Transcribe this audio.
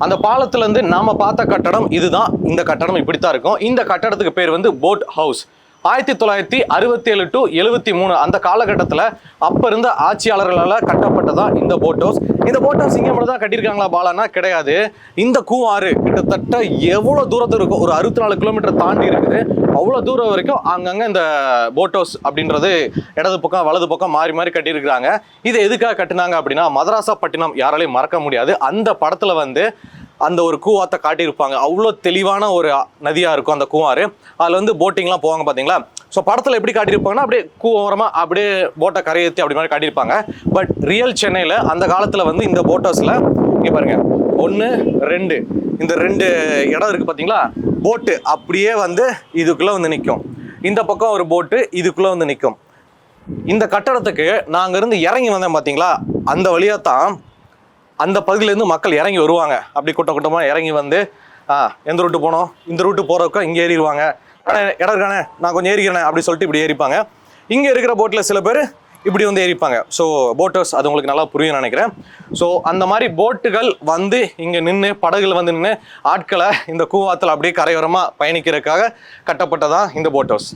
அந்த பாலத்துல இருந்து நாம பார்த்த கட்டடம் இதுதான். இந்த கட்டடம் இப்படித்தான் இருக்கும். இந்த கட்டடத்துக்கு பேர் வந்து போட் ஹவுஸ். 1967 to 73 அந்த காலகட்டத்தில் அப்ப இருந்த ஆட்சியாளர்களால் கட்டப்பட்டதா இந்த போட் ஹவுஸ். இந்த போட் ஹவுஸ் இங்கே மட்டும் தான் கட்டியிருக்காங்களா பாலானா? கிடையாது. இந்த கூவாறு கிட்டத்தட்ட எவ்வளோ தூரத்தில் இருக்கும், ஒரு 64 கிலோமீட்டர் தாண்டி இருக்குது. அவ்வளோ தூரம் வரைக்கும் அங்கங்கே இந்த போட் ஹவுஸ் அப்படின்றது இடது பக்கம் வலது பக்கம் மாறி மாறி கட்டியிருக்கிறாங்க. இது எதுக்காக கட்டினாங்க அப்படின்னா, மதராசப்பட்டினம் யாராலையும் மறக்க முடியாது. அந்த படத்தில் வந்து அந்த ஒரு கூவாத்தை காட்டியிருப்பாங்க. அவ்வளோ தெளிவான ஒரு நதியாக இருக்கும் அந்த கூவாறு. அதில் வந்து போட்டிங்லாம் போவாங்க பார்த்தீங்களா. ஸோ படத்தில் எப்படி காட்டியிருப்பாங்கன்னா அப்படியே கூவரமாக அப்படியே போட்டை கரையேற்றி அப்படி மாதிரி காட்டியிருப்பாங்க. பட் ரியல் சென்னையில் அந்த காலத்தில் வந்து இந்த போட் ஹவுஸில் இங்கே பாருங்கள், 1 2 இந்த 2 இடம் இருக்குது பார்த்தீங்களா. போட்டு அப்படியே வந்து இதுக்குள்ளே வந்து நிற்கும். இந்த பக்கம் ஒரு போட்டு இதுக்குள்ளே வந்து நிற்கும். இந்த கட்டடத்துக்கு நாங்கள் இருந்து இறங்கி வந்தேன் பார்த்தீங்களா, அந்த வழியாக தான் அந்த பகுதியிலேருந்து மக்கள் இறங்கி வருவாங்க. அப்படி கூட்டமாக இறங்கி வந்து எந்த ரூட்டு போனோம், இந்த ரூட்டு போகிறதுக்கும் இங்கே ஏறிடுவாங்க. இடம் இருக்கானே நான் கொஞ்சம் ஏறிக்கிறேன் அப்படி சொல்லிட்டு இப்படி ஏறிப்பாங்க. இங்கே இருக்கிற போட்டில் சில பேர் இப்படி வந்து ஏறிப்பாங்க. ஸோ போட் ஹவுஸ் அது உங்களுக்கு நல்லா புரியும் நினைக்கிறேன். ஸோ அந்த மாதிரி போட்டுகள் வந்து இங்கே நின்று, படகுகள் வந்து நின்று ஆட்களை இந்த கூவாத்தில் அப்படியே கரையோரமாக பயணிக்கிறதுக்காக கட்டப்பட்டதான் இந்த போட் ஹவுஸ்.